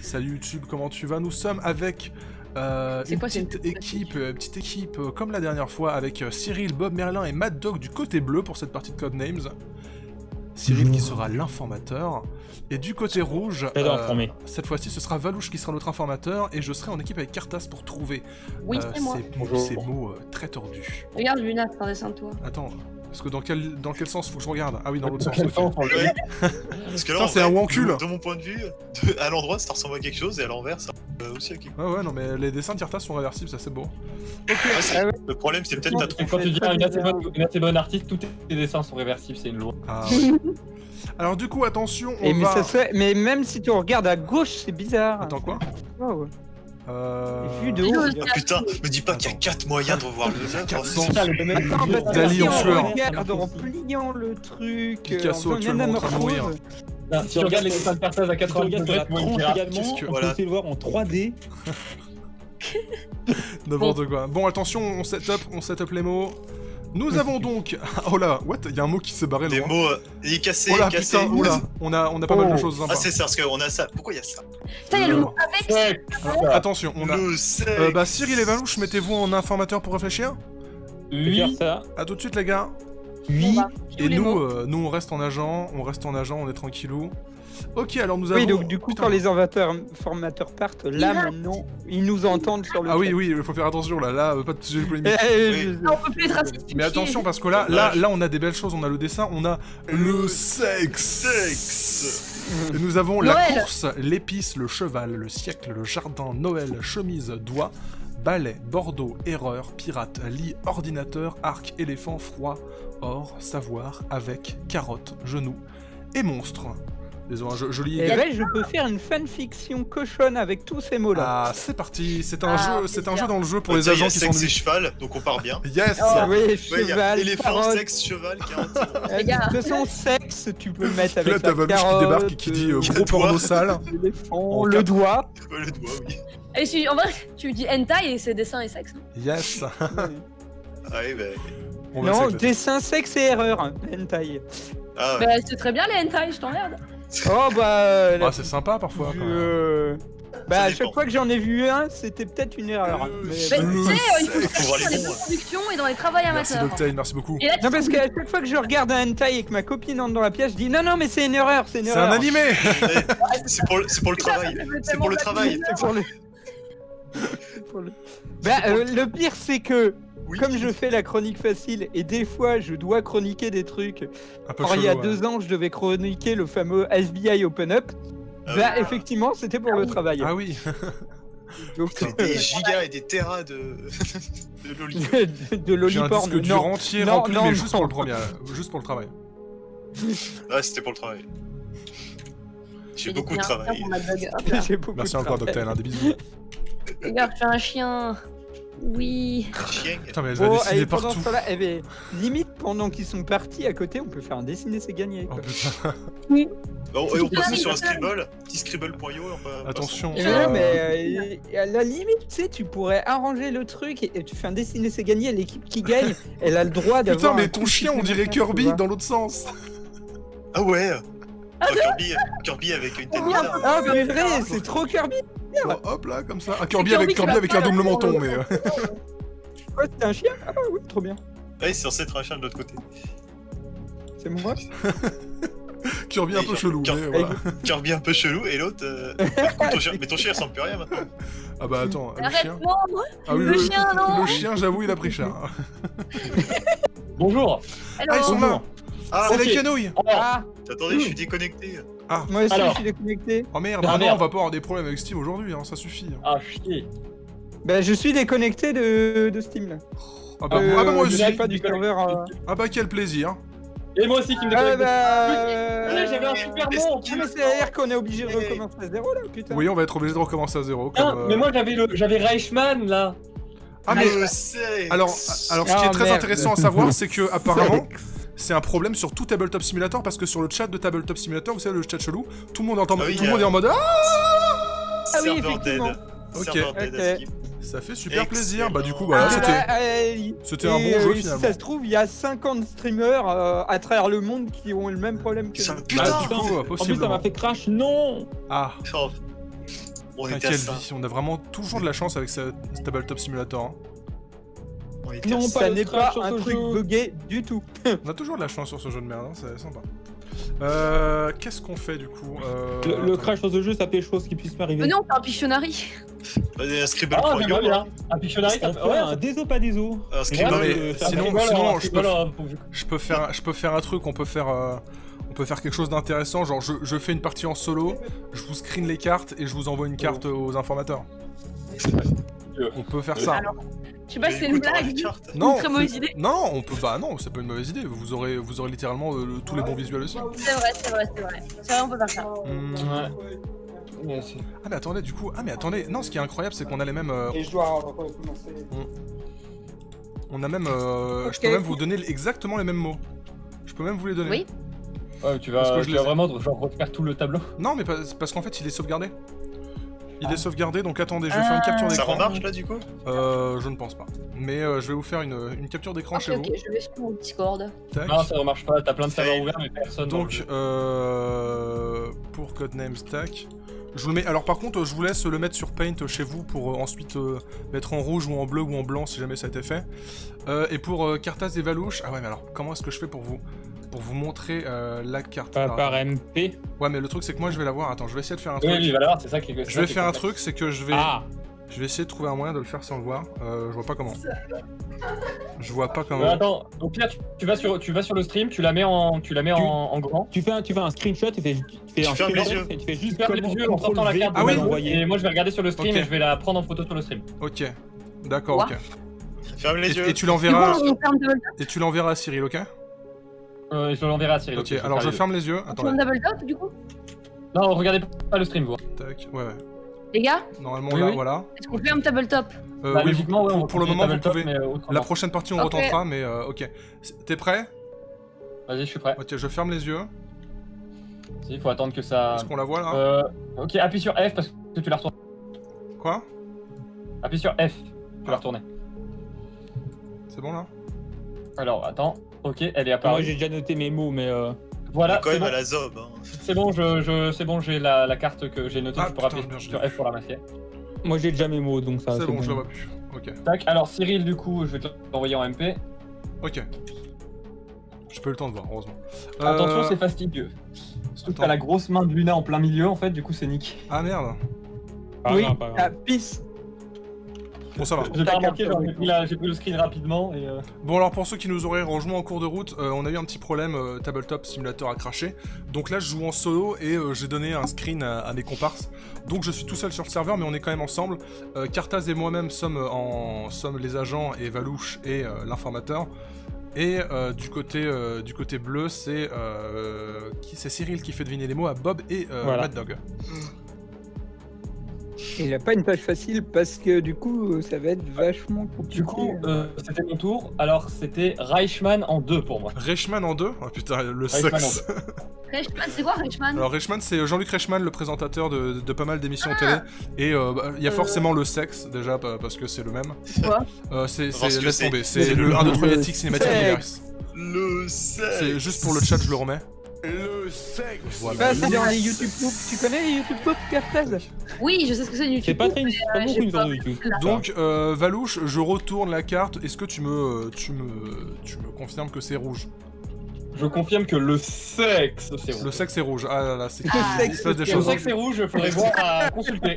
Salut YouTube, comment tu vas? Nous sommes avec une petite équipe comme la dernière fois avec Cyril, Bob, Merlin et Mad Dog du côté bleu pour cette partie de Codenames. Cyril qui sera l'informateur. Et du côté rouge, cette fois-ci ce sera Valouche qui sera notre informateur et je serai en équipe avec Cartas pour trouver ces mots très tordus. Regarde Luna, redescends toi. Attends, parce que dans quel sens faut que je regarde? Ah oui, dans l'autre sens. Ouais. Parce que là, c'est un wancul. De mon point de vue, à l'endroit ça ressemble à quelque chose et à l'envers ça ressemble aussi à quelque chose. Ouais, non mais les dessins de Cartas sont réversibles, ça c'est beau. Ouais, le problème c'est peut-être ta trompe. Quand tu dis une assez bonne artiste, tous tes dessins sont réversibles, c'est une loi. Ah, ouais. Alors du coup, attention, mais même si tu regardes à gauche, c'est bizarre. Attends quoi? Ouais. Vu de haut. Ah putain, me dis pas qu'il y a 4 moyens de revoir le œuvre. 400 Dali en sueur. Regarde en pliant le truc. Picasso actuellement en train de mourir. Si tu regardes les dessins de Cartas à 90 degrés, également, on peut essayer de voir en 3D. N'importe quoi. Bon, attention, on set up les mots. Nous avons donc... Oh là, what? Il y a un mot qui s'est barré. Des mots... Il est cassé, oh là, cassé. Putain, oh là, on a pas mal de choses sympas. Ah c'est ça, parce qu'on a ça. Pourquoi il y a ça? Putain, il y a le mot avec. Alors, attention, on a... Le sexe. Bah, Cyril et Valouche, mettez-vous en informateur pour réfléchir. Oui. A tout de suite, les gars. Oui. Et nous, on reste en agent, on est tranquillou. Ok, alors nous avons... Oui, donc du coup, quand les formateurs partent, là, maintenant, ils nous entendent sur le Ah chat. oui, il faut faire attention, là, pas de sujet polémique. On peut plus être raciste. Mais attention, parce que là, on a des belles choses, on a le dessin, on a le sexe. Et nous avons la course, l'épice, le cheval, le siècle, le jardin, Noël, chemise, doigt, balai, Bordeaux, erreur, pirate, lit, ordinateur, arc, éléphant, froid, or, savoir, avec, carotte, genou et monstre. Désolé, je lis. Et là, je peux faire une fanfiction cochonne avec tous ces mots-là. Ah, c'est parti. C'est un jeu dans le jeu pour les agents qui sont sexe et cheval, donc on part bien. Yes. Oui, cheval, éléphant, sexe, cheval, carotte. De toute façon, sexe, tu peux le mettre avec là, t'as Valouche qui débarque et qui dit gros porno sale. L'éléphant, le doigt. Le doigt, oui. Et si, en vrai, tu dis hentai et c'est dessin et sexe. Yes. Ah oui, bah... Non, dessin, sexe et erreur. Hentai. Ah ouais. Bah, c'est très bien les hentai, je t'emmerde. Oh bah... Ah, c'est sympa parfois. Bah, à chaque fois que j'en ai vu un, c'était peut-être une erreur. Mais tu sais, il faut faire dans les productions et dans les travails amateurs. Merci Doctane, merci beaucoup. Non, parce qu'à chaque fois que je regarde un hentai et que ma copine entre dans la pièce, je dis non, mais c'est une erreur, c'est une erreur. C'est un animé. C'est pour le travail. C'est pour le travail. Bah, le pire, c'est que comme je fais la chronique facile et des fois je dois chroniquer des trucs. Alors, il y a 2 ans, je devais chroniquer le fameux FBI Open Up. Bah, effectivement, c'était pour le travail. Ah oui. Donc, des gigas et des terras de loliporn. J'ai un disque dur entier rempli, mais juste pour le premier, juste pour le travail. Ouais, c'était pour le travail. J'ai beaucoup de travail. Merci encore Doctane, des bisous. Regarde, je fais un chien. Oui. Putain, mais elle va dessiner partout. Limite, pendant qu'ils sont partis à côté, on peut faire un dessiner, c'est gagné. Oh putain. Oui. Bon, et on peut passer sur un scribble, petit scribble.io. Attention. Mais à la limite, tu sais, tu pourrais arranger le truc et tu fais un dessiner, c'est gagné. L'équipe qui gagne, elle a le droit d'avoir. Putain, mais ton chien, on dirait Kirby dans l'autre sens. Ah ouais. Kirby avec une tête bizarre. Ah, mais vrai, c'est trop Kirby. Hop là, comme ça. Ah, Kirby avec un double menton, mais. Quoi, c'était un chien? Ah oui, trop bien. Ouais, c'est censé être un chien de l'autre côté. C'est moi. Kirby un peu chelou. Kirby un peu chelou et l'autre. Mais ton chien ressemble plus à rien maintenant. Ah bah attends, le Arrête, chien. non. Ah oui, le chien, non. Le chien, j'avoue, il a pris cher. Bonjour. Ah, ils sont là. Ah, c'est les canouilles. Attendez, je suis déconnecté. Ah, moi aussi, je suis déconnecté. Oh merde, non, on va pas avoir des problèmes avec Steam aujourd'hui, hein, ça suffit. Ah, chier. Bah, je suis déconnecté de Steam là. Ah bah moi aussi. Pas du serveur. Ah bah quel plaisir. Et moi aussi qui me déconnecte. J'avais un super nom. Mais c'est-à-dire qu'on est obligé de recommencer à 0 là, putain. Oui, on va être obligé de recommencer à 0. Non, mais moi j'avais Reichmann là. Ah mais alors ce qui est très intéressant à savoir, c'est que apparemment c'est un problème sur tout Tabletop Simulator parce que sur le chat de Tabletop Simulator, vous savez le chat chelou, tout le monde entend, tout le monde est en mode ah oui, effectivement. Ok. Ça fait super plaisir. Bah du coup voilà, c'était un bon jeu finalement. Si ça se trouve, il y a 50 streamers à travers le monde qui ont le même problème que nous. Putain, du coup, en plus ça m'a fait crash, non. Ah. On Putain, était à quelle ça. vie, on a vraiment toujours de la chance avec ce Tabletop Simulator. Hein. On était Non, à ça. Ça le n'est crash pas sur un ce truc jeu. buggé du tout. On a toujours de la chance sur ce jeu de merde, hein, c'est sympa. Qu'est-ce qu'on fait du coup Le crash sur ce jeu, ça fait chose qui puisse m'arriver. Venez, on fait un Pictionary. Vas-y, un Scribble Ah, Pro j'aimerais Yo, bien. hein. Un Pictionary, ça On fait. fait un déso pas déso. Un Scribble Non, mais Pro sinon, je peux faire. faire un truc, on peut faire quelque chose d'intéressant, genre je fais une partie en solo, je vous screen les cartes et je vous envoie une carte aux informateurs. On peut faire ça. Alors, je sais pas si c'est une blague. Non, Très mauvaise idée. non, on peut. Bah non, c'est pas une mauvaise idée. Vous aurez littéralement tous les bons visuels aussi. C'est vrai. C'est vrai, on peut faire ça. Ouais. Ah mais attendez, du coup, non, ce qui est incroyable, c'est qu'on a les mêmes. Et je dois recommencer. On a même. Je peux même vous donner exactement les mêmes mots. Je peux même vous les donner. Oui. Ouais, tu Parce que vas, je tu les vas ai. vraiment genre refaire tout le tableau. Non, mais parce qu'en fait, il est sauvegardé. Il est sauvegardé, donc attendez, je vais faire une capture Ça d'écran. remarche là du coup? Je ne pense pas. Mais je vais vous faire une capture d'écran chez Ok, je vais sur mon Discord. vous. Tac. Non, ça ne marche pas, t'as plein de serveurs Fail. ouverts, mais personne. dans le Donc, jeu. pour Codenames Stack, je vous le mets. Alors, par contre, je vous laisse le mettre sur Paint chez vous pour ensuite mettre en rouge ou en bleu ou en blanc si jamais ça a été fait. Et pour Cartas et Valouche, ah ouais, mais alors, comment est-ce que je fais pour vous montrer la carte? Pas Alors, par MP. ouais, mais le truc, c'est que moi, je vais la voir. Attends, je vais essayer de faire un truc. Oui, il va l'avoir, c'est ça qui est. Je vais faire un truc, c'est que je vais essayer de trouver un moyen de le faire sans le voir. Je vois pas comment. Je vois pas comment. Attends, donc là tu vas sur le stream, tu la mets en grand. Tu fais un screenshot, tu fais un fermes les screenshot yeux. et tu fais juste Tu fermes les yeux en sortant la carte Ah oui. et moi je vais regarder sur le stream Ok. et je vais la prendre en photo sur le stream. Ok. D'accord, Quoi ok. Ferme les yeux. Et tu Du coup, l'enverras. on ferme double top. Et tu l'enverras à Cyril, ok? Je l'enverrai à Cyril. Ok, alors je ferme les yeux. On Attendez. ferme double top, du coup. Non, regardez pas le stream, vous. Tac, ouais. Les gars, Normalement, Oui, là, oui. voilà. est-ce qu'on ferme tabletop? Bah, Oui, logiquement, ouais, on pour le va moment, vous tabletop, pouvez. mais autrement. La prochaine partie, on Ok. retentera, mais ok. T'es prêt? Vas-y, je suis prêt. Ok, je ferme les yeux. Il faut attendre que ça. Est-ce qu'on la voit là? Ok, appuie sur F parce que tu l'as retourné. Quoi? Appuie sur F, tu l'as retourné. C'est bon là? Alors, attends. Ok, elle est Moi apparue. j'ai déjà noté mes mots, mais Voilà, Quand c'est même bon. à la zob. Hein. C'est bon, c'est bon, j'ai la carte que j'ai notée. Ah, Je pourrais putain, appuyer merde, sur je l'ai F pour la masquer. moi j'ai déjà mes mots, donc ça. C'est bon, je la vois plus. Ok. Tac, alors Cyril, du coup, je vais te l'envoyer en MP. Ok. J'ai pas eu le temps de voir, heureusement. Attention, c'est fastidieux. Surtout que t'as attends. la grosse main de Luna en plein milieu, en fait, du coup, c'est nick. Ah merde. Oui, pas ah, grave. pisse. Bon, ça va. J'ai pas Ta remarqué, carte, genre, oui. j'ai pris le screen rapidement et. Bon, alors pour ceux qui nous auraient rejoint en cours de route, on a eu un petit problème, Tabletop Simulator a craché. Donc là, je joue en solo et j'ai donné un screen à mes comparses. Donc je suis tout seul sur le serveur, mais on est quand même ensemble. Cartaz et moi-même sommes les agents et Valouche et l'informateur. Et du côté bleu, c'est Cyril qui fait deviner les mots à Bob et Voilà. Mad Dog. Il a pas une tâche facile parce que du coup, ça va être vachement compliqué. Du coup, c'était mon tour. Alors, c'était Reichmann en 2 pour moi. Reichmann en 2? Oh putain, le Reichmann sexe. Reichmann, c'est quoi Reichmann? Alors Reichmann, c'est Jean-Luc Reichmann, le présentateur de pas mal d'émissions télé. Et il y a forcément le sexe, déjà, parce que c'est le même. Quoi? Parce que Laisse c'est- tomber, c'est le 1, 2, 3 Yatic Cinématique sexe. Universe. Le sexe. C'est juste pour le chat, je le remets. Le sexe. Voilà. Ah, c'est dans les YouTube Poop. Tu connais les YouTube Poop, Cartaz? Oui, je sais ce que c'est une YouTube. C'est pas très pas beaucoup j'ai une pas- sorte de YouTube. Donc, Valouche, je retourne la carte. Est-ce que tu me confirmes que c'est rouge? Je confirme que le sexe, c'est rouge. Le sexe est rouge. Ah là là, c'est Ah, il se passe des Le choses. sexe, c'est rouge, il faudrait voir à consulter.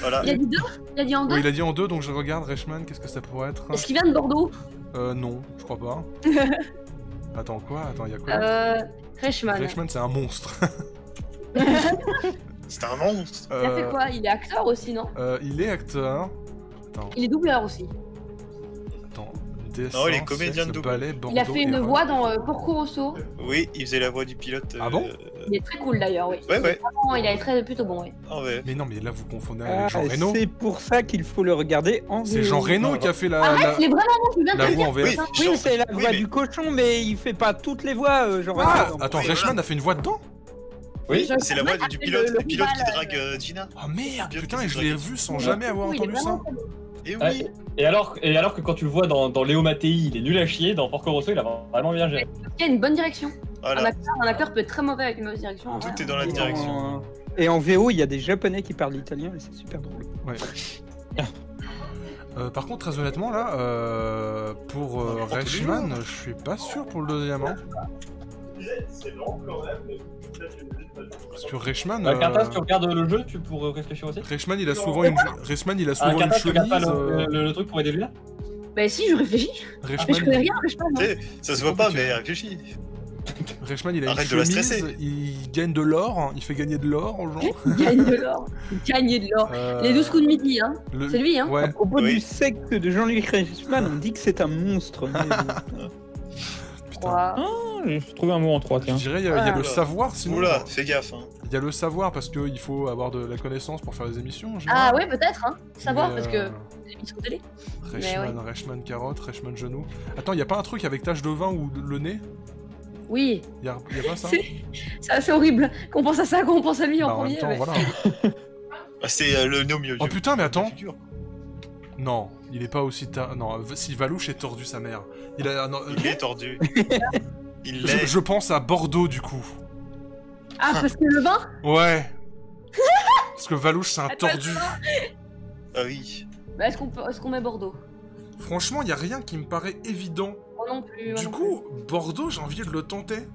Voilà. Il a dit deux? Il a dit en deux? Oui, il a dit en 2, donc je regarde Reichmann, qu'est-ce que ça pourrait être? Est-ce qu'il vient de Bordeaux? Non, je crois pas. Attends, quoi? Attends, il y a quoi? Reichmann. Reichmann, c'est un monstre. C'est un monstre. Il a fait quoi? Il est acteur aussi, non? Il est acteur. Attends, Il est doubleur aussi. attends. Non, il est comédien de doublage. Il a fait une voix dans Porco Rosso. Oui, il faisait la voix du pilote. Ah bon? Il est très cool d'ailleurs, oui. Ouais, ouais. Vraiment, il est plutôt bon, oui. Ah ouais. Mais non, mais là vous confondez Ah, avec Jean Reno. c'est pour ça qu'il faut le regarder en C'est VO. Jean Reno qui a fait Arrête, il est vraiment bon, je viens de la te le voix dire. en VF. Oui, Oui, Jean- c'est la oui, voix mais- du cochon, mais il fait pas toutes les voix, genre. Ah, Reno. attends, Oui, Reichmann voilà. a fait une voix dedans? Oui, C'est la voix du pilote, le pilote qui drague Gina. Oh merde, Bien putain, que et c'est je l'ai dragué. vu sans jamais avoir Il est entendu ça. vraiment très bon. Et Ouais. oui. Et alors que quand tu le vois dans Léo Mattei, il est nul à chier, dans Porco Rosso, il a vraiment bien géré. Il y a une bonne direction. Voilà. Un acteur peut être très mauvais avec une mauvaise direction. en vrai. Tout est dans la direction. Et en VO, il y a des Japonais qui parlent italien et c'est super drôle. Ouais. Par contre, très honnêtement, là, pour Reichmann, je suis pas sûr pour le deuxième. Hein. Parce que Reichmann. Quintas, tu regardes le jeu, tu pourrais réfléchir aussi. Reichmann, il a souvent une Quintas, tu regardes pas chemise. le truc pour aider lui là. Bah si, je réfléchis. Mais je connais rien, Reichmann. Ça se voit pas, mais réfléchis. Reichmann, il a Arrête une de la chemise, stresser. il gagne de l'or, il fait gagner de l'or aux gens. Il gagne de l'or. Il gagne de l'or. Les 12 coups de midi, hein. Le- C'est lui, hein. Ouais. À propos Oui. du sexe de Jean-Luc Reichmann, on dit que c'est un monstre. Putain. Trois. J'ai trouvé un mot en 3, Je tiens. dirais, il y a le Oula. savoir, sinon. Oula, fais gaffe. Hein. Il y a le savoir parce qu'il faut avoir de la connaissance pour faire les émissions. en Ah général. ouais, peut-être, hein. Savoir, Mais, parce que c'est émission télé. Reichmann carotte, Reichmann genou. Attends, y a pas un truc avec tache de vin ou le nez? Oui, Y a pas ça? c'est assez horrible qu'on pense à ça, qu'on pense à lui Bah, en en premier. même temps, mais- voilà. Ah, c'est le nez au milieu. Oh putain, mais attends. Figure. Non, il est pas aussi Non, si Valouche est tordu sa mère. Il a. Non, Il est tordu. Il je, l'est. je pense à Bordeaux du coup. Ah, parce que le vin Ouais. Parce que Valouche c'est un Attends, tordu. Ah oui. Bah, est-ce qu'on met Bordeaux? Franchement, y a rien qui me paraît évident. Moi non plus. moi Du non coup, Bordeaux, j'ai envie de le tenter. plus.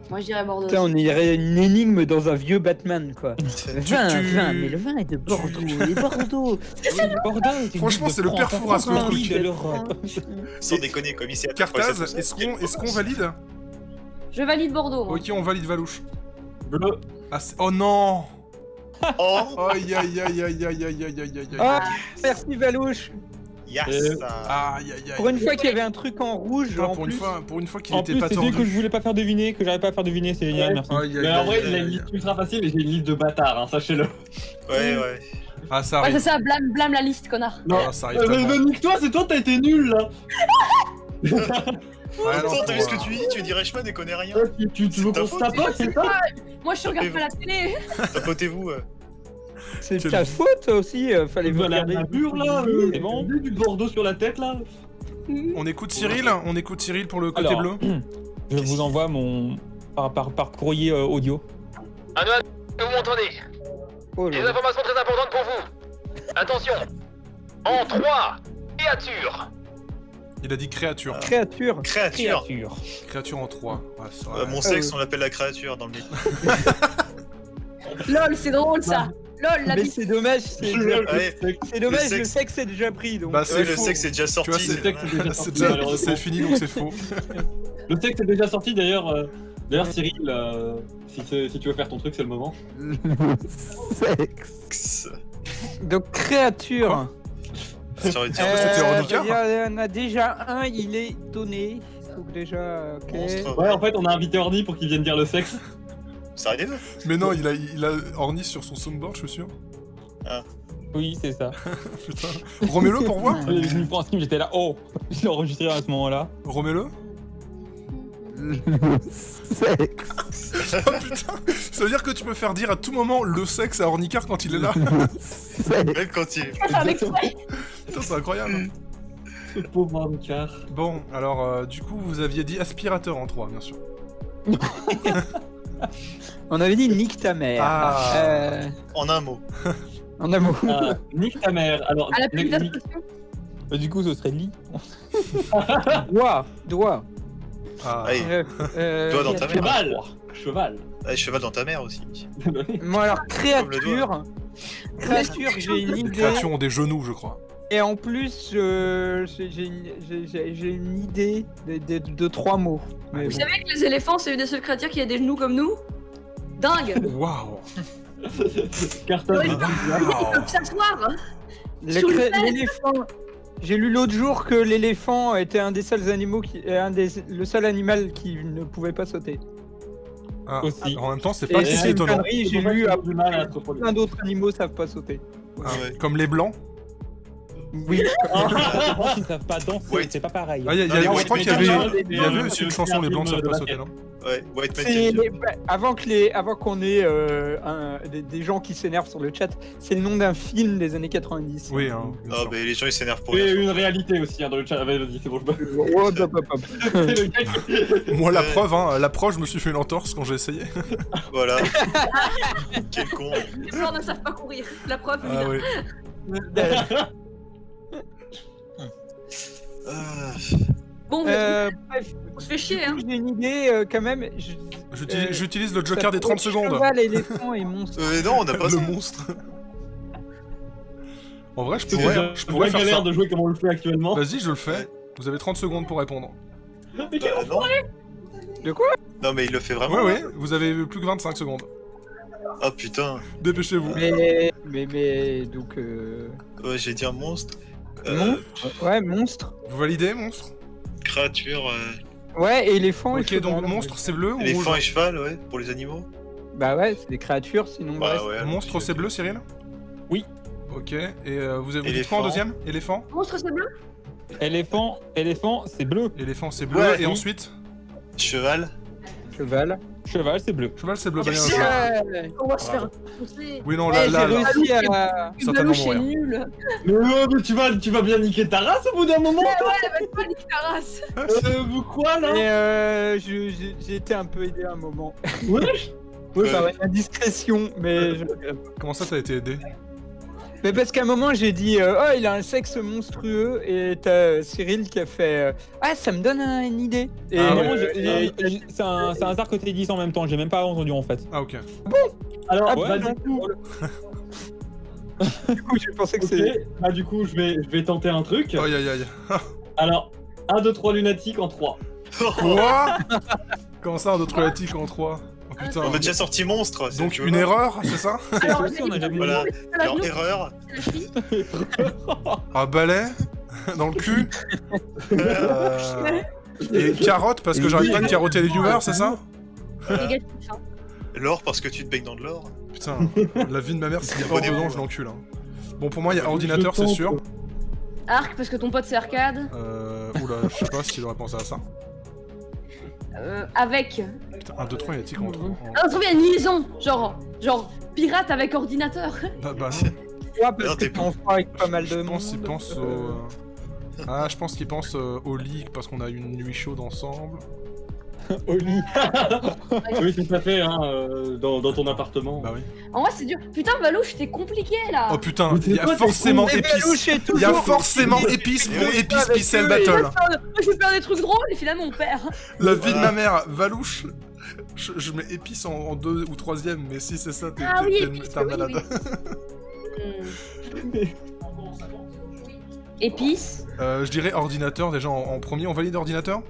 Moi je dirais Bordeaux. Putain, on dirait une énigme dans un vieux Batman, quoi. Le Tu- vin, tu- mais le vin est de Bordeaux, et Bordeaux. Bordeaux, Franchement, c'est le père Fouras, le truc. de l'Europe. Sans déconner, comme ici à Cartaz, est-ce qu'on valide? Je valide Bordeaux. moi. Ok, on valide Valouche. Bleu. Ah, oh non. Oh, Aïe aïe aïe aïe aïe aïe aïe aïe aïe aïe. Ah, merci Valouche. yes. Aïe aïe aïe. Pour une fois qu'il y avait un truc en rouge, Non, en pour plus. une fois qu'il En était plus, pas c'est celui que je tordu. voulais pas faire deviner, que j'arrive pas à faire deviner, c'est génial, merci. Aïe, aïe, Mais en aïe, vrai, il a aïe, une aïe. liste ultra facile, mais j'ai une liste de bâtards, hein, sachez-le. Ouais, ouais. Ah, ça Ouais, arrive. c'est ça, blâme la liste, connard. Ah, ça arrive Mais tellement. nique-toi, c'est toi, t'as été nul là. Ouais, non, Attends, t'as vu ce que pour, tu dis? Tu dis Reichmann et connais rien. Tu veux ta qu'on se faute. tapote, c'est ça? Moi je regarde pas la télé. Tapotez-vous. C'est Quel- ta faute aussi, fallait vous Voilà, regarder. la mur là, C'est bon. du Bordeaux sur la tête là. On écoute Cyril pour le côté Alors, bleu. Je vous envoie mon. par courrier audio. Antoine, vous m'entendez? Oh Des là là. informations très importantes pour vous. Attention. En 3, créatures. Il a dit créature. Créature. Créature. Créature en 3. Ouais, c'est vrai. Mon sexe, on l'appelle la créature dans le métier. Lol, c'est drôle ça. Lol, la Mais bite. c'est dommage, c'est Ouais, dommage, le le sexe. sexe est déjà pris, donc. Bah, ouais, c'est le faux. sexe est déjà Tu vois, sorti. c'est sexe est déjà c'est sorti, déjà- malheureusement. c'est fini donc c'est faux. Le texte est déjà sorti d'ailleurs. D'ailleurs, Cyril, si tu veux faire ton truc, c'est le moment. Sexe. Donc, créature. Quoi Sur les c'était Renicard Il y en a déjà un, il est donné. Donc, déjà, ok. Monstre. Ouais, en fait, on a invité Orny pour qu'il vienne dire le sexe. Ça arrive. Mais non, il a Ornis sur son soundboard, je suis sûr. Oui, c'est ça. Putain. Remets-le pour voir. Je me prends un stream, j'étais là, oh. Je l'ai enregistré à ce moment-là. Remets-le. Sexe. Oh putain. Ça veut dire que tu peux faire dire à tout moment le sexe à Ornicard quand il est là. Même quand il. Faut faire l'exprès. Putain, c'est incroyable. Ce pauvre Ornicard. Bon, alors du coup, vous aviez dit aspirateur en 3, bien sûr. On avait dit nique ta mère. Ah. En un mot. En amour. Ah, nique ta mère. Alors, À la plus nique- Du coup, ce serait lit. Doigt. Ah. Allez, doigt dans ta mère. Cheval. Cheval. Allez, cheval dans ta mère aussi. Moi alors, Comme le créature. Créature, j'ai une Les idée. créatures ont des genoux, je crois. Et en plus, j'ai une idée de 3 mots. Mais Vous bon. savez que les éléphants, c'est une des seules créatures qui a des genoux comme nous? Dingue. Waouh. Carton. Oui. Ils peuvent s'asseoir. Sous le pelle. L'éléphant. J'ai lu l'autre jour que l'éléphant était un des seuls animaux le seul animal qui ne pouvait pas sauter. Ah. Aussi. En même temps, c'est Et pas c'est si une étonnant. connerie, j'ai C'est pour ça lu qu'ils à ont du mal à se reproduire. plein d'autres animaux savent pas sauter. Ah, ouais. Comme les blancs. Oui. Ils savent pas danser, c'est pas pareil. Ah, je crois qu'il y avait aussi une chanson Les Blancs ne savent pas sauter, non? Ouais, White C'est avant qu'on ait des gens qui s'énervent sur le chat, c'est le nom d'un film des années 90. Oui, hein. Ah, bah les gens ils s'énervent pour Il y a rien. une réalité aussi dans le chat. Vas-y, c'est bon, je Moi, la preuve, hein, l'approche, je me suis fait une entorse quand j'ai essayé. Voilà. Quel con. Les joueurs ne savent pas courir. La preuve, Ah oui. Bon, Bref, on se fait chier, hein. j'ai une idée quand même. J'utilise le joker des 30 secondes. Cheval, éléphant et monstre. Non, on n'a pas Le ça. monstre. En vrai, je C'est pourrais faire galère ça. de jouer comme on le fait actuellement. Vas-y, je le fais. Vous avez 30 secondes pour répondre. Mais quel Non. De quoi? Non, mais il le fait vraiment. Ouais, vous avez plus que 25 secondes. Oh putain. Dépêchez-vous. Mais donc. Ouais, j'ai dit un monstre. Monstre. Ouais, monstre. Vous validez, monstre? Créature. Ouais, éléphant et Ok, cheval. donc monstre, c'est bleu ou Éléphant rouge? et cheval, ouais, pour les animaux. Bah ouais, c'est des créatures, sinon. Bah reste. ouais. Monstre, c'est bleu, Cyril? Oui. Ok, et vous avez dit Éléphant. quoi en deuxième? Éléphant? Monstre, c'est bleu? Éléphant, c'est bleu. Éléphant, c'est bleu, Ouais, et oui. ensuite? Cheval. Cheval. Cheval, c'est bleu. Cheval, c'est bleu, bah, bien Merci. joué. Ouais. On va se faire pousser. Oui, non, Ouais, là, j'ai réussi à. certainement Balouche est rien. nul. Mais tu vas bien niquer ta race au bout d'un moment. Ouais, pas nique ta race. Quoi là? Et j'ai été un peu aidé à un moment. Wesh. Par une indiscrétion, mais. Comment ça, t'as été aidé? Mais parce qu'à un moment j'ai dit oh il a un sexe monstrueux et t'as Cyril qui a fait ah ça me donne une idée. Et Ah ouais. Non, c'est un hasard que t'aies dit ça en même temps, j'ai même pas entendu en fait. Ah, ok. Alors, Ouais, bah, non. du coup je pensais que ok. c'est. Bah, du coup, je vais tenter un truc. Aïe, aïe, aïe. Alors, 1, 2, 3 lunatiques en 3. Quoi? Comment ça, un autre relatique en 3? Oh putain. On a déjà sorti monstre. si Donc tu veux une pas. erreur, c'est ça? Alors, aussi, on a jamais Voilà. la Alors, genoux, erreur. la cheville. Un balai? Dans le cul? Euh, Et carotte, parce que j'arrête pas de carotter les viewers, c'est ça? Négatif, hein. L'or parce que tu te baignes dans de l'or. Putain, la vie de ma mère, s'il y a pas dedans, je l'encule. Hein. Bon, pour moi, il y a ordinateur, c'est sûr. Arc, parce que ton pote c'est arcade. Oula, je sais pas s'il aurait pensé à ça. Avec. Putain, 1, 2, 3, il y a tic en 3. Ah, trop bien, une liaison. Genre pirate avec ordinateur. Bah non, Ouais, parce Non, que t'es t'en feras avec pas mal de je monde. pense qu'il pense au... Ah, je pense qu'il pense au lit parce qu'on a eu une nuit chaude ensemble. Au lit. Oui, tout à fait, hein, dans ton appartement. Bah oui. En vrai, c'est dur. Putain, Valouche, t'es compliqué là. Oh putain, Mais il y c'est a quoi, t'es forcément Et épices. Valouche est Il y a toujours- forcément épices pour Et épices avec Pixel eux, Battle. Je vais faire des trucs drôles et finalement on perd. La vie de ma mère, Valouche. Je mets épices en 2 ou 3ème, mais si c'est ça, t'es Ah oui, t'es épices, un oui, malade. Épices. Je dirais ordinateur déjà en premier. On valide ordinateur?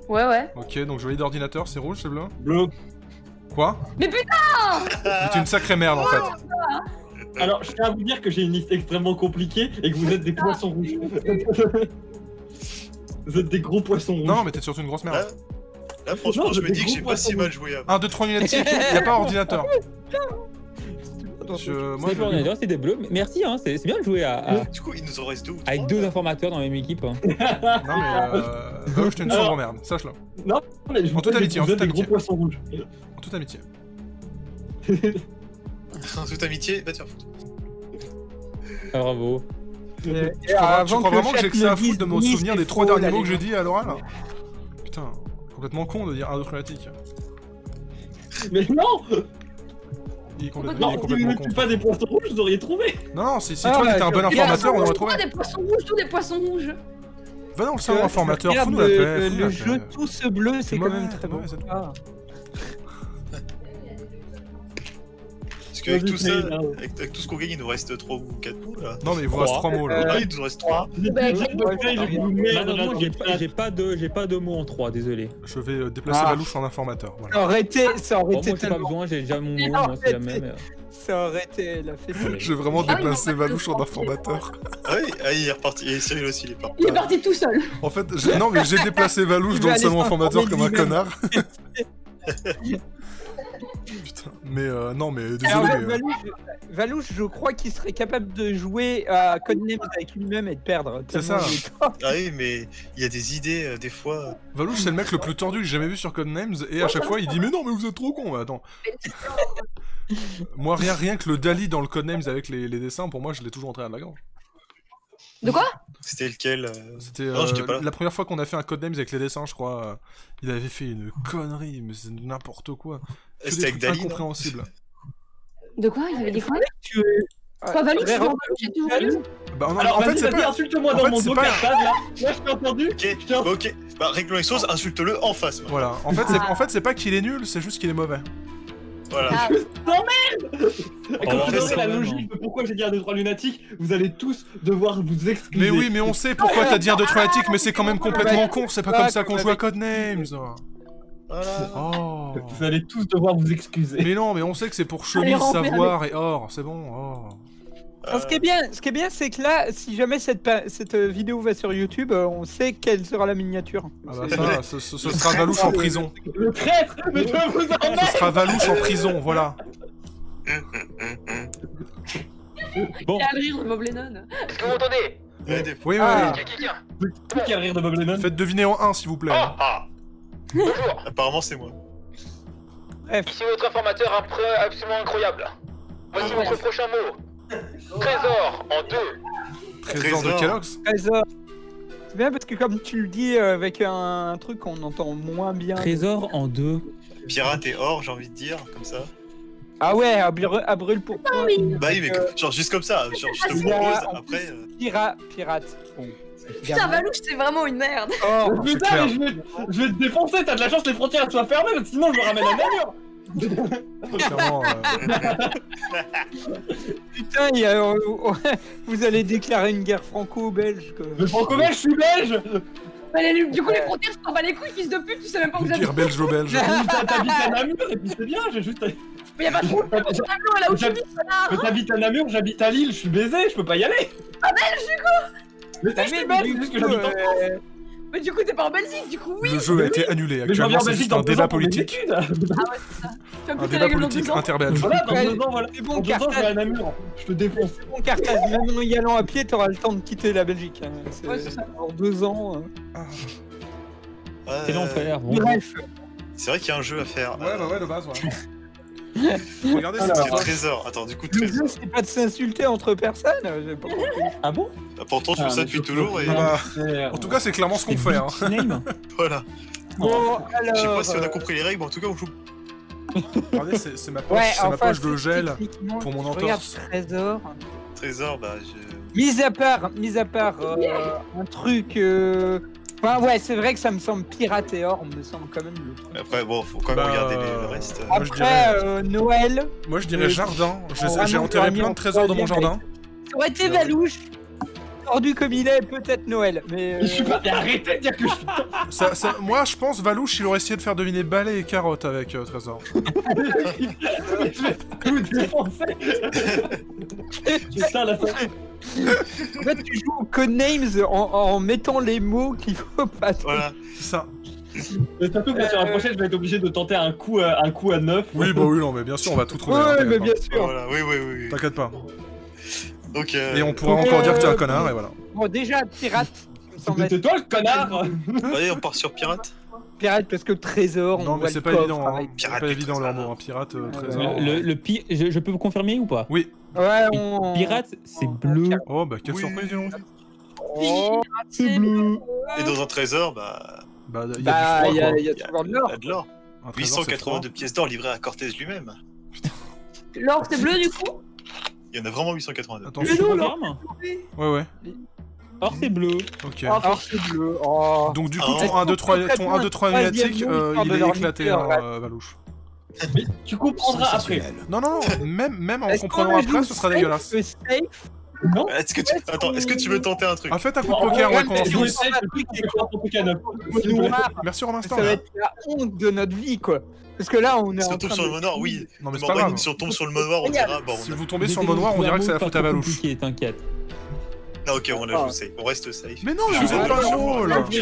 Ouais. Ok, donc je valide ordinateur, c'est rouge, c'est bleu? Bleu. Quoi? Mais putain. C'est une sacrée merde en fait. Alors, je tiens à vous dire que j'ai une liste extrêmement compliquée et que vous êtes des poissons rouges. Vous êtes des gros poissons rouges. Non, mais t'es surtout une grosse merde. Là, franchement, Non, je me j'ai dis que des j'ai gros pas si poissons mal joué. 1, 2, 3 lunettes, il y a pas ordinateur. Moi, C'est pas ordinateur, c'est des bleus. Mais merci, hein, c'est bien de jouer Du coup, il nous en reste 2 ou 3. avec deux informateurs dans la même équipe. Hein. Non, mais Valouche, t'es une sombre merde, sache-le. Non, mais je En toute vous amitié, en êtes toute des gros amitié. poissons rouges. En toute amitié. En toute amitié, va te faire foutre. Ah, bravo. Tu crois vraiment que j'ai que ça à foutre de me souvenir des 3 derniers mots que j'ai dit à l'oral? Putain, complètement con de dire un autre lunatique. Mais non, Il est Non, complètement, il est si vous complètement ne con. tuez pas des poissons rouges, vous auriez trouvé. Non, si Ah, toi ouais, t'étais un bon je- informateur, on aurait trouvé. Des poissons rouges, tous des poissons rouges. Va dans le salon informateur, Regarde fous-nous la paix. fous-nous le la jeu paix. tous bleu, c'est C'est quand même mauvais, très beau. c'est mauvais, Ah. Parce qu'avec Vas-y, tout ça, Cyril, là. avec tout ce qu'on gagne, il nous reste 3 ou 4 mots là. Non, mais il vous reste 3 mots là. Ah, il nous reste 3. J'ai pas de mots en 3, désolé. Je vais déplacer Ah. Valouche en informateur. Voilà. Ça aurait été Bon, moi j'ai pas tellement. besoin, j'ai déjà mon mot, Non, moi c'est la même. Ça aurait été la fête. Je vais vraiment Ah oui, déplacer non, Valouche en pas de informateur. Ah oui, il est reparti. Et Cyril aussi, il est parti. Il est parti tout seul. En fait, non, mais j'ai déplacé Valouche Il dans va le salon aller informateur comme un s'informer connard. Putain. Mais non, mais Alors, désolé. Valouche, je crois qu'il serait capable de jouer à Codenames avec lui-même et de perdre. C'est ça. Ah oui, mais il y a des idées, des fois. Valouche, c'est le mec le plus tordu que j'ai jamais vu sur Codenames, et à chaque fois il dit mais non, mais vous êtes trop con. Attends. Moi, rien que le Dali dans le Codenames avec les dessins, pour moi, je l'ai toujours en train de la gorge. De quoi? C'était lequel C'était Non, j'étais pas là. la première fois qu'on a fait un Codenames avec les dessins, je crois. Il avait fait une connerie, mais c'est n'importe quoi. Que C'était des avec trucs Dali, non incompréhensibles. De quoi? Il avait dit quoi? Quoi, Valouche, c'est Valouche, j'ai toujours vu. Bah, non, Alors, en fait, vas-y, c'est vas-y, pas. insulte-moi en dans fait, mon c'est dos, pas- Cartaz, là. Moi, je t'ai entendu. Ok. Bah, réglons les choses, insulte-le en face. moi. Voilà. En fait, c'est pas qu'il est nul, c'est juste qu'il est mauvais. Voilà. Ah, Et quand Oh, vous aurez c'est la vraiment. logique de pourquoi j'ai dit un 2-3 lunatiques, vous allez tous devoir vous excuser. Mais oui, mais on sait pourquoi t'as dit un 2 traumatique, mais c'est quand même complètement con. C'est pas comme ça qu'on joue à Codenames. Voilà. Oh. Vous allez tous devoir vous excuser. Mais non, mais on sait que c'est pour Allez, chemise, remplis savoir et or. C'est bon. Oh. Alors, ce qui est bien, c'est que là, si jamais cette vidéo va sur YouTube, on sait quelle sera la miniature. Ah bah ça, ce sera Valouche en prison. Le traître, mais je vous emmène. Ce sera Valouche en prison, voilà. Bon, Il a le rire de Bob Lennon. Est-ce que vous m'entendez? Oui, Ah. oui. Qui a le rire de Bob Lennon? Faites deviner en 1, s'il vous plaît. Bonjour, Apparemment, c'est moi. ici votre informateur absolument incroyable. Voici votre prochain mot. Trésor en 2. Trésor de Trésor. Kellogg's. Trésor. C'est bien parce que comme tu le dis avec un truc qu'on entend moins bien. trésor en 2. Pirate et or, j'ai envie de dire, comme ça. Ah ouais, à brûle pour toi. Bah oui, mais genre juste comme ça. Genre, je te il y a- propose, en après. Pirate. Bon. Putain, Valouche, c'est vraiment une merde. Oh, Putain, clair. mais je vais te défoncer, t'as de la chance que les frontières soient fermées, parce que sinon je me ramène à Namur. Clairement, putain, vous allez déclarer une guerre franco-belge. quoi. Mais franco-belge, je suis belge. Du coup, les frontières, je t'en bats les couilles, fils de pute, tu sais même pas où vous guerre êtes. belge-belge. T'habites à Namur, et puis c'est bien, j'ai juste. Mais y'a pas de frontières, là où je vis, Mais t'habites à Namur, j'habite à Lille, je suis baisé, je peux pas y aller. Pas belge, du coup. Mais si, je suis belge, c'est juste que j'habite en France. Mais du coup, t'es pas en Belgique, du coup, oui. Le jeu a été annulé. Mais je reviens Actuellement, en c'est Belgique juste dans un 2 débat ans pour mes politique. études. Ah ouais, c'est ça. Tu vas me Un péter débat la gueule dans politique 2 ans. interbelge. Voilà, dans Ouais, 2 ans, voilà. c'est bon, Dans 2 ans, je vais à Namur. Je te défonce. Bon, Carthage, même en y allant à pied, t'auras le temps de quitter la Belgique. hein. Ouais, c'est ça. En 2 ans. C'est l'enfer. Bon. Bref. C'est vrai qu'il y a un jeu à faire. Ouais, bah ouais, de base, ouais. Regardez, Alors, c'est C'est trésor. Attends, du coup, Le trésor. jeu, c'est pas de s'insulter entre personnes. J'ai pas compris. Ah bon? Pourtant, tu fais ça depuis toujours et Ah bah, en tout cas, c'est clairement ce qu'on fait. Hein. Name voilà. Bon, Je sais alors. pas si on a compris les règles, mais en tout cas, on joue. Regardez, c'est ma poche, Ouais, c'est ma enfin, poche de gel techniquement, pour mon je regarde entorse. Trésor. Trésor, bah, je. Mis à part un truc. Enfin, ouais, c'est vrai que ça me semble pirate et or, me semble quand même le truc. Après, bon, faut quand même Bah, regarder le reste. Moi, je Après, dirais- Noël, Moi, je dirais jardin. J'ai vraiment enterré gagné plein en de trésors dans mon troisième jardin. ça aurait été Valouche. Tordu comme il est, peut-être Noël. Mais. Je suis pas. Mais arrêtez de dire que je suis. Moi, je pense, Valouche, il aurait essayé de faire deviner balai et carotte avec Trésor. Je vais vous défoncer. Putain, la fin. En fait, tu joues au Codenames en mettant les mots qu'il faut pas. Voilà. C'est ça. Mais surtout que sur la prochaine, je vais être obligé de tenter un coup à 9. Oui, bah oui, non, mais bien sûr, on va tout trouver. hein, Ouais, t'inquiète mais pas. bien sûr. Voilà, oui. T'inquiète pas. Donc, Et on pourra encore dire que t'es un connard, et voilà. Bon, déjà, pirate. il me semble Mais c'est toi le connard. allez, on part sur pirate. Pirate parce que trésor. Non, on mais voit c'est le pas coffre évident, hein. avec- C'est Pirate pas et évident leur trésor. mot, hein. Pirate, trésor. Le je peux confirmer ou pas? Oui. Ouais, on. Pirate, c'est bleu. Oh, bah, quelle Oui. surprise, dis donc. Oh, C'est bleu. Et dans un trésor, bah. Bah, il y bah, a du il y froid, a, quoi. il y a toujours de l'or. Il y a de l'or. Un trésor, c'est 882 pièces d'or livrées à Cortés lui-même. L'or, c'est bleu, du coup. Il y en a vraiment 882. Attends, Tu je- confirmes? Ouais, ouais. Or, c'est bleu. Ok. Or, c'est bleu. Oh. Donc, du coup, Ah. ton 1, 2, 3 lunatique, Troisième il de est leur éclaté, leader, hein, Valouche. Mais tu comprendras après. Non, non, même en Est-ce comprenant qu'on après, joue ce sera safe, dégueulasse. safe Non. Est-ce que tu veux tenter un truc? Ah, faites un coup de En poker, vrai, ouais, qu'on en je vais finisse. essayer de faire un truc à 9. noir, Merci, Romain ça Star. va être la honte de notre vie, quoi. Parce que là, on est Si en on tombe train sur le de- mot noir, oui. Non, mais c'est Bon, pas grave. si on tombe sur le mot noir, on Regarde. dira, bon, Si vous tombez sur le mot noir, on dirait que c'est la faute à Valouche. T'inquiète. Non, ok, on la joue safe. On reste safe. Mais non, vous êtes pas drôle. Je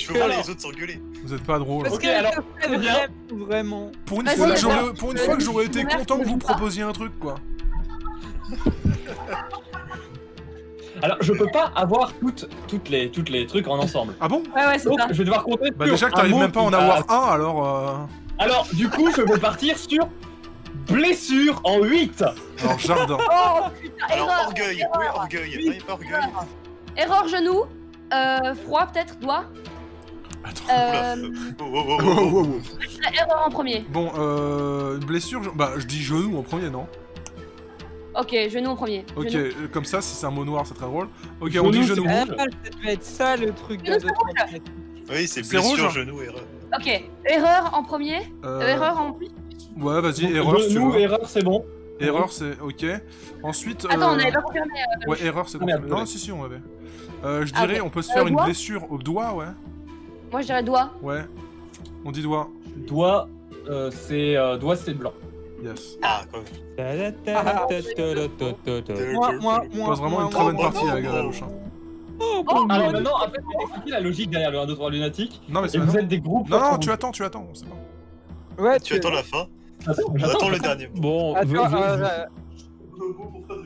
veux voir les autres s'engueuler. Vous êtes pas drôle. Parce Ok, que alors, c'est bien. vraiment. Pour une Vas-y, fois d'accord. que j'aurais été content que vous proposiez un truc, quoi. Alors, je peux pas avoir toutes les trucs en ensemble. Ah bon? Ouais, c'est Donc, ça. je vais devoir compter Bah sur déjà que un t'arrives mot même pas à en qui avoir va- un, alors... Alors, du coup, je vais partir sur blessure en 8. Alors, jardin. Oh putain, Alors, erreur. orgueil. Ouais, orgueil. Non, pas orgueil. Erreur genou. Froid peut-être, doigt. Attends. Oh, Oh, oh, oh, oh. Erreur en premier. Bon, blessure... Bah, je dis genou en premier, non? Ok, genou en premier. Ok, Genou. comme ça, si c'est un mot noir, c'est très drôle. Ok, Genou, on dit c'est genou. bon. Ah, ça devait être ça le truc de Genou, c'est 2 Oui, c'est C'est rouge, blessure, hein. genou, erreur. Ok, erreur en premier. Erreur en plus. Ouais, vas-y, Donc, erreur, si tu genou, veux. erreur, c'est bon. Erreur, c'est... Ok. Ensuite... Attends, on avait pas confirmé. Ouais, erreur, c'est Ah, merde, confirmé. Non, ouais. si, on avait. Je Ah, dirais, ok. on peut se faire une doigt blessure au doigt, ouais. Moi je dirais doigt. Ouais. On dit doigt. Doigt, c'est blanc. Yes. Ah, quoi. Moi, On passe vraiment une très bonne partie avec Valouche. Hein. Oh, Alors maintenant, en fait, c'est expliquer la logique derrière le 1, 2, 3 lunatique. Non, mais c'est Et vous maintenant. êtes des groupes. Non, non, entre tu vous. attends, on sait pas. Ouais, Tu attends la fin. Attends, On attend le dernier mot. Bon,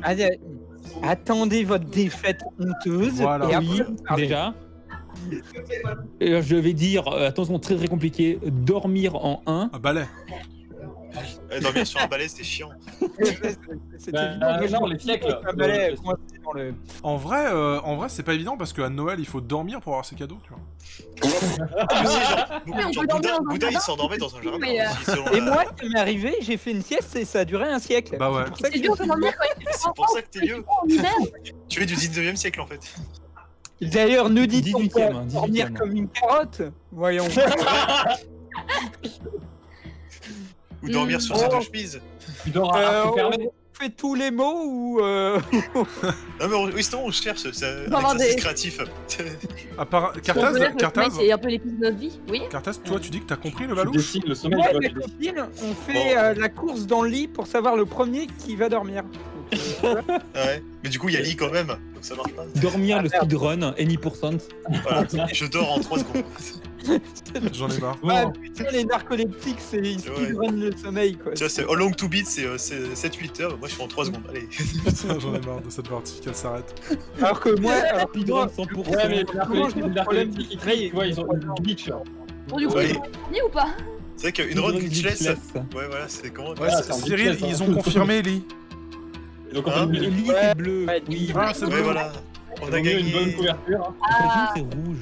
Allez, attendez votre défaite honteuse. Voilà. Et après, oui, vous parlez. déjà. Et je vais dire, attention, très très compliqué, dormir en 1. Ah, balai. Dormir sur un balai, c'est chiant. C'est Bah, évident. Moi, je non, pense les que siècles. un balai coincé dans le- En vrai, c'est pas évident parce qu'à Noël, il faut dormir pour avoir ses cadeaux, tu vois. Ah, mais si, on peut dormir dans un Bouddha, il jardin. s'endormait dans un jardin. Mais, aussi, selon Et la- moi, ça m'est arrivé, j'ai fait une sieste et ça a duré un siècle. Bah ouais. C'est pour ça que C'est dur de dormir quand il fait C'est pour ça que t'es vieux. en hiver. Tu es du 19e siècle en fait. D'ailleurs, nous dites qu'on 18e, peut hein, dormir 18e. comme une carotte. Voyons. Ou dormir sur ses deux chemises. Tu dors à arc on fermé. fait tous les mots ou Non mais oui, sinon on cherche, c'est un Avoir exercice des- créatif. À part... On peut Cartaz, dire que le Cartaz, sommeil, c'est un peu l'épice de notre vie, oui. Cartaz, toi, tu dis que t'as compris le Tu Valouche? dessines le sommeil. Ouais, tu vois, mes tu dessines. copines, on fait la course dans le lit pour savoir le premier qui va dormir. Ouais. Mais du coup il y a lit quand même, donc ça marche pas. Dormir le speedrun, any%. Voilà. Je dors en 3 secondes. J'en ai marre. Ah putain, les narcoleptiques, c'est ils speedrunnent le sommeil quoi. Tu vois, c'est long to beat, c'est 7-8 heures. Moi je fais en 3 secondes. Allez. Putain, j'en ai marre de cette partie, qu'elle s'arrête. Alors que moi, Speedrun 100%. Ouais, mais Comment je les problème narcoleptiques, ils trahissent, tu vois, ils ont une glitch. Bon, du coup, Ouais. tu vas dormir ou pas? C'est vrai qu'une run glitchless. Ouais, voilà, c'est comment. Ouais, c'est un Cyril, glitch, ils hein. ont confirmé, Lee. Donc on fait Hein une Le glitch. lit est bleu. Ouais, Oui. Ah, c'est Ouais, bleu. voilà. On On a a gagné une bonne gagné. couverture. hein. Ah, C'est rouge.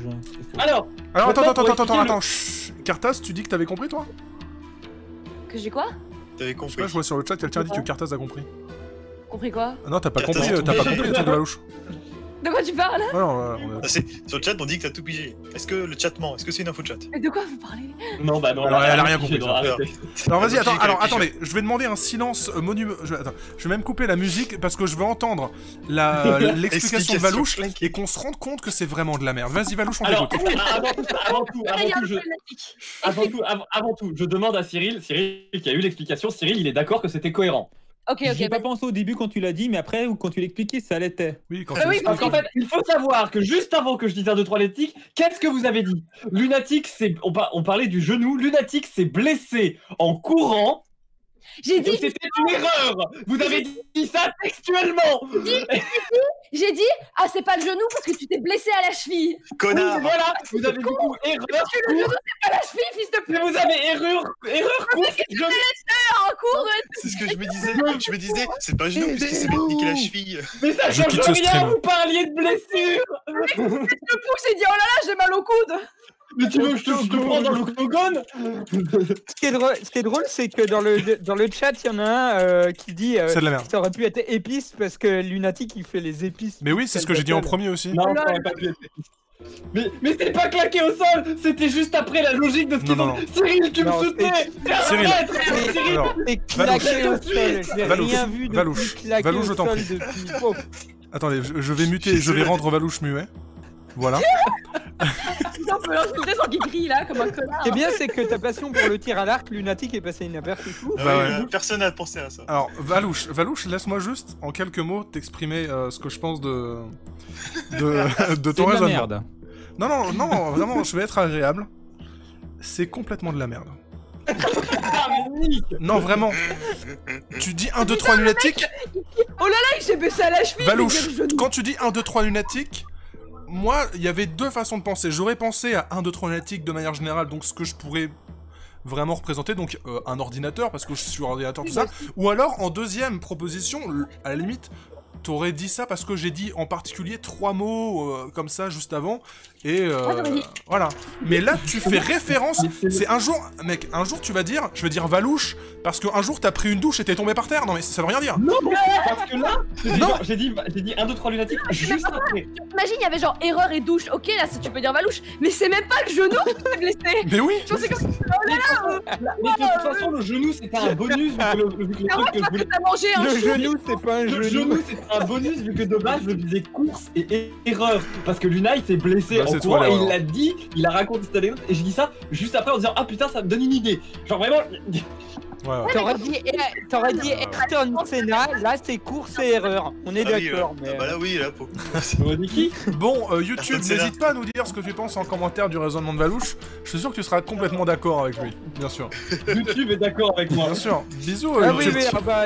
Alors, Alors, attends, Peut-être attends, pour attends, expliquer attends. Chut. Cartaz, tu dis que t'avais compris, toi? que j'ai quoi? T'avais Je sais compris. pas, je vois sur le chat, quelqu'un dit que Cartaz a compris. Compris quoi? Ah non, t'as pas Cartaz compris, a tout t'as pas pigé. compris le truc de Valouche. De quoi tu parles? Ah non, on Ah, sur le chat, on dit que t'as tout pigé. Est-ce que le chat ment? Est-ce que c'est une info de chat? Mais de quoi vous parlez? non, bah non, Alors, elle a rien compris, non, ça. arrêtez. Alors vas-y, attends, Logique, alors avec attendez, je vais demander un silence monument. Je vais même couper la musique parce que je veux entendre l'explication de Valouche et qu'on se rende compte que c'est vraiment de la merde. Vas-y, Valouche, on Alors, t'écoute. avant tout, je demande à Cyril qui a eu l'explication, Cyril, il est d'accord que c'était cohérent. Ok, J'y ai ok. pas pensé au début quand tu l'as dit, mais après, quand tu l'expliquais, ça l'était. Oui, quand Ah oui, tu Parce qu'en fait, il faut savoir que juste avant que je dise 1, 2, 3 l'éthique, qu'est-ce que vous avez dit? Lunatique, c'est. On parlait du genou, lunatique, c'est blessé en courant. J'ai Et dit, c'était une erreur! Vous avez dit ça textuellement! j'ai dit, ah c'est pas le genou parce que tu t'es blessé à la cheville. Connard! Voilà, vous avez du coup erreur. Parce que le genou c'est pas la cheville, fils de Mais pute. vous avez erreur course. En cours, C'est ce que je me disais. Je me disais, c'est pas genou puisqu'il s'est fait niquer la cheville. Mais ça Je change quitte ce rien, stream. vous parliez de blessure! le pouce et dit, oh là là, j'ai mal au coude. Mais tu veux que je te prends dans l'octogone? Ce qui est drôle, c'est que dans le chat, il y en a un qui dit C'est de la merde. ça aurait pu être épice parce que Lunatic il fait les épices. Mais oui, c'est ce que j'ai dit en premier aussi. Non, ça aurait pas pu être. Mais c'est pas claqué au sol! C'était juste après la logique de ce qu'ils Non, ont. non. Cyril, tu me Non, soutenais! Cyril. Cyril! Alors, C'est claqué au Valouche. sol. J'ai Valouche. rien vu de Valouche. plus claqué Valouche, au je t'en sol prie. depuis. Oh. attendez, je vais muter, je vais rendre Valouche muet. Voilà. On peut l'insulter sans qu'il crie là, comme un connard. Ce qui est bien, c'est que ta passion pour le tir à l'arc lunatique est passée inaperçue. Bah ouais. Personne n'a pensé à ça. Alors, Valouche, laisse-moi juste, en quelques mots, t'exprimer ce que je pense de ton raisonnement. Merde. Non, vraiment, je vais être agréable. C'est complètement de la merde. Non, vraiment. Tu dis 1, 2, 3 lunatique. Oh là là, il s'est baissé à la cheville. Valouche, quand tu dis 1, 2, 3 lunatique, moi, il y avait deux façons de penser. J'aurais pensé à 1, 2, 3 lunatique de manière générale, donc ce que je pourrais vraiment représenter, donc un ordinateur, parce que je suis ordinateur, tout ça. Ou alors, en deuxième proposition, à la limite, t'aurais dit ça parce que j'ai dit en particulier 3 mots comme ça juste avant, et voilà. Mais là, tu fais référence, c'est un jour, mec, un jour tu vas dire, je vais dire Valouche, parce qu'un jour t'as pris une douche et t'es tombé par terre, non mais ça veut rien dire. Non, parce que là, j'ai dit 1, 2, 3 lunatiques juste après. Imagine, il y avait genre erreur et douche, ok là ça tu peux dire Valouche, mais c'est même pas le genou qui s'est blessé. Mais oui. Tu vois, c'est comme Mais de toute façon, le genou c'était un bonus vu que le truc que je voulais. t'as mangé un Le chou. genou, c'est pas un Le genou. genou c'était un bonus vu que de base je disais course et erreur. Parce que Luna il s'est blessé Bah, en c'est courant toi, et l'erreur. il l'a dit, il a raconté cette anecdote et j'ai dit ça juste après en disant ah putain ça me donne une idée. Genre vraiment. Ouais. T'aurais dit Ayrton Senna, là c'est course et erreur. On est d'accord, mais. Bah là oui, là pour. On dit qui? Bon, YouTube, Ayrton Senna. n'hésite pas à nous dire ce que tu penses en commentaire du raisonnement de Valouche. Je suis sûr que tu seras complètement d'accord avec lui, bien sûr. YouTube est d'accord avec moi. Bien sûr. Bisous, Ah oui, YouTube. oui, ah bah,